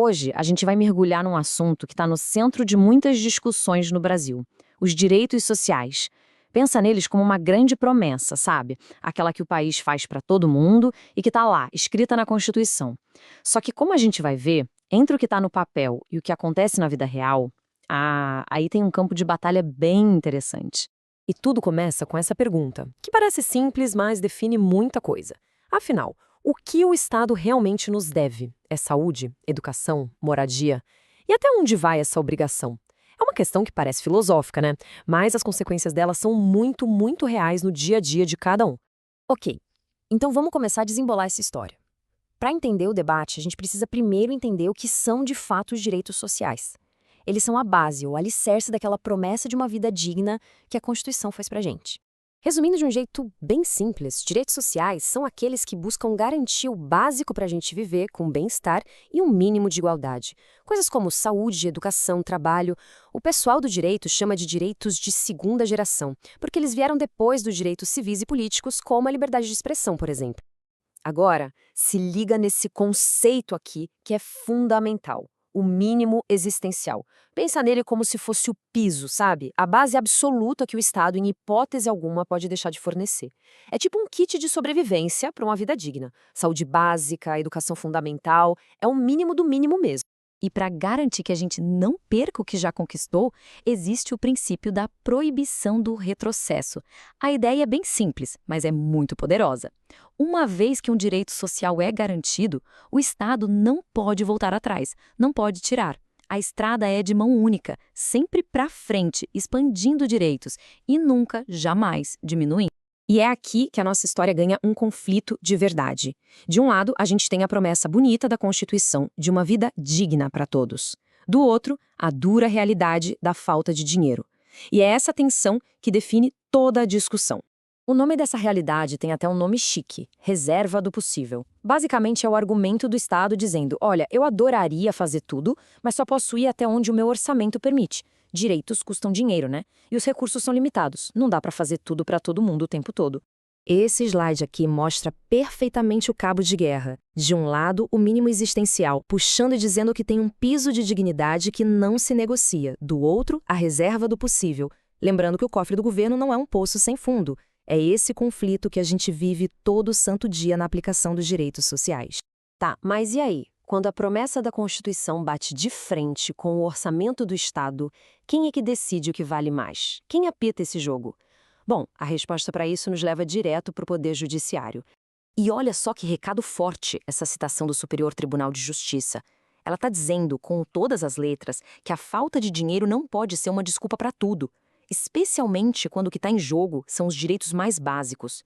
Hoje, a gente vai mergulhar num assunto que está no centro de muitas discussões no Brasil: os direitos sociais. Pensa neles como uma grande promessa, sabe? Aquela que o país faz para todo mundo e que está lá, escrita na Constituição. Só que, como a gente vai ver, entre o que está no papel e o que acontece na vida real, aí tem um campo de batalha bem interessante. E tudo começa com essa pergunta, que parece simples, mas define muita coisa. Afinal, o que o Estado realmente nos deve? É saúde, educação, moradia? E até onde vai essa obrigação? É uma questão que parece filosófica, né? Mas as consequências dela são muito, muito reais no dia a dia de cada um. Ok, então vamos começar a desembolar essa história. Para entender o debate, a gente precisa primeiro entender o que são de fato os direitos sociais. Eles são a base, o alicerce daquela promessa de uma vida digna que a Constituição faz pra gente. Resumindo de um jeito bem simples, direitos sociais são aqueles que buscam garantir o básico para a gente viver com bem-estar e um mínimo de igualdade. Coisas como saúde, educação, trabalho. O pessoal do direito chama de direitos de segunda geração, porque eles vieram depois dos direitos civis e políticos, como a liberdade de expressão, por exemplo. Agora, se liga nesse conceito aqui que é fundamental. O mínimo existencial. Pensa nele como se fosse o piso, sabe? A base absoluta que o Estado, em hipótese alguma, pode deixar de fornecer. É tipo um kit de sobrevivência para uma vida digna. Saúde básica, educação fundamental, é o mínimo do mínimo mesmo. E para garantir que a gente não perca o que já conquistou, existe o princípio da proibição do retrocesso. A ideia é bem simples, mas é muito poderosa. Uma vez que um direito social é garantido, o Estado não pode voltar atrás, não pode tirar. A estrada é de mão única, sempre para frente, expandindo direitos e nunca, jamais, diminuindo. E é aqui que a nossa história ganha um conflito de verdade. De um lado, a gente tem a promessa bonita da Constituição de uma vida digna para todos. Do outro, a dura realidade da falta de dinheiro. E é essa tensão que define toda a discussão. O nome dessa realidade tem até um nome chique: reserva do possível. Basicamente é o argumento do Estado dizendo: olha, eu adoraria fazer tudo, mas só posso ir até onde o meu orçamento permite. Direitos custam dinheiro, né? E os recursos são limitados. Não dá para fazer tudo para todo mundo o tempo todo. Esse slide aqui mostra perfeitamente o cabo de guerra. De um lado, o mínimo existencial, puxando e dizendo que tem um piso de dignidade que não se negocia. Do outro, a reserva do possível. Lembrando que o cofre do governo não é um poço sem fundo. É esse conflito que a gente vive todo santo dia na aplicação dos direitos sociais. Tá, mas e aí? Quando a promessa da Constituição bate de frente com o orçamento do Estado, quem é que decide o que vale mais? Quem apita esse jogo? Bom, a resposta para isso nos leva direto para o Poder Judiciário. E olha só que recado forte essa citação do Superior Tribunal de Justiça. Ela está dizendo, com todas as letras, que a falta de dinheiro não pode ser uma desculpa para tudo, especialmente quando o que está em jogo são os direitos mais básicos.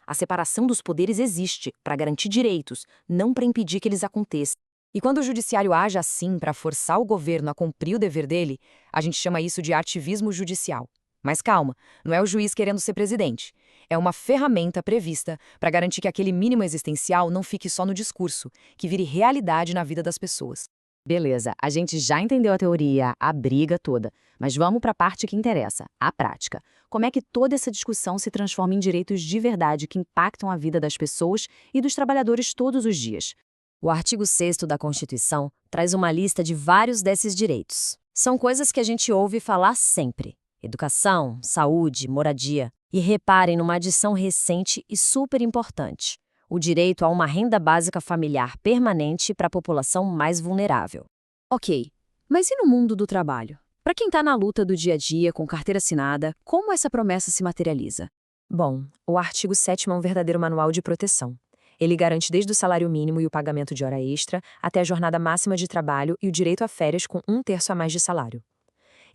A separação dos poderes existe para garantir direitos, não para impedir que eles aconteçam. E quando o judiciário age assim para forçar o governo a cumprir o dever dele, a gente chama isso de ativismo judicial. Mas calma, não é o juiz querendo ser presidente. É uma ferramenta prevista para garantir que aquele mínimo existencial não fique só no discurso, que vire realidade na vida das pessoas. Beleza, a gente já entendeu a teoria, a briga toda, mas vamos para a parte que interessa, a prática. Como é que toda essa discussão se transforma em direitos de verdade que impactam a vida das pessoas e dos trabalhadores todos os dias? O artigo 6º da Constituição traz uma lista de vários desses direitos. São coisas que a gente ouve falar sempre: educação, saúde, moradia. E reparem numa adição recente e super importante: o direito a uma renda básica familiar permanente para a população mais vulnerável. Ok, mas e no mundo do trabalho? Para quem está na luta do dia a dia com carteira assinada, como essa promessa se materializa? Bom, o artigo 7º é um verdadeiro manual de proteção. Ele garante desde o salário mínimo e o pagamento de hora extra, até a jornada máxima de trabalho e o direito a férias com 1/3 a mais de salário.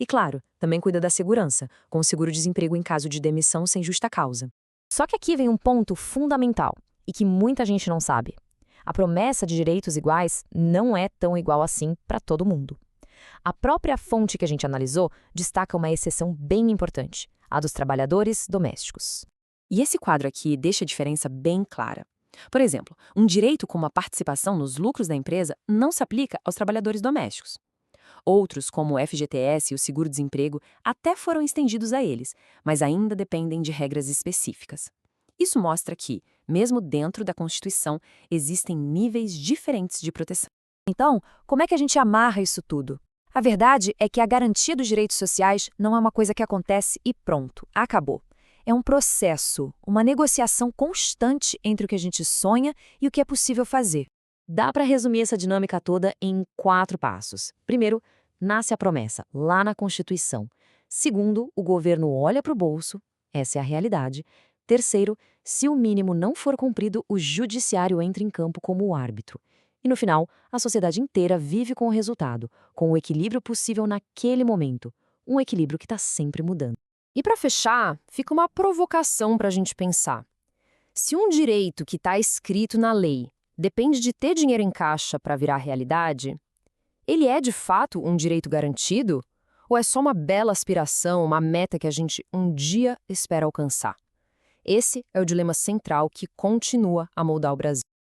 E claro, também cuida da segurança, com o seguro-desemprego em caso de demissão sem justa causa. Só que aqui vem um ponto fundamental, e que muita gente não sabe. A promessa de direitos iguais não é tão igual assim para todo mundo. A própria fonte que a gente analisou destaca uma exceção bem importante: a dos trabalhadores domésticos. E esse quadro aqui deixa a diferença bem clara. Por exemplo, um direito como a participação nos lucros da empresa não se aplica aos trabalhadores domésticos. Outros, como o FGTS e o seguro-desemprego, até foram estendidos a eles, mas ainda dependem de regras específicas. Isso mostra que, mesmo dentro da Constituição, existem níveis diferentes de proteção. Então, como é que a gente amarra isso tudo? A verdade é que a garantia dos direitos sociais não é uma coisa que acontece e pronto, acabou. É um processo, uma negociação constante entre o que a gente sonha e o que é possível fazer. Dá para resumir essa dinâmica toda em 4 passos. Primeiro, nasce a promessa, lá na Constituição. Segundo, o governo olha para o bolso, essa é a realidade. Terceiro, se o mínimo não for cumprido, o judiciário entra em campo como o árbitro. E no final, a sociedade inteira vive com o resultado, com o equilíbrio possível naquele momento. Um equilíbrio que está sempre mudando. E para fechar, fica uma provocação para a gente pensar. Se um direito que está escrito na lei depende de ter dinheiro em caixa para virar realidade, ele é de fato um direito garantido? Ou é só uma bela aspiração, uma meta que a gente um dia espera alcançar? Esse é o dilema central que continua a moldar o Brasil.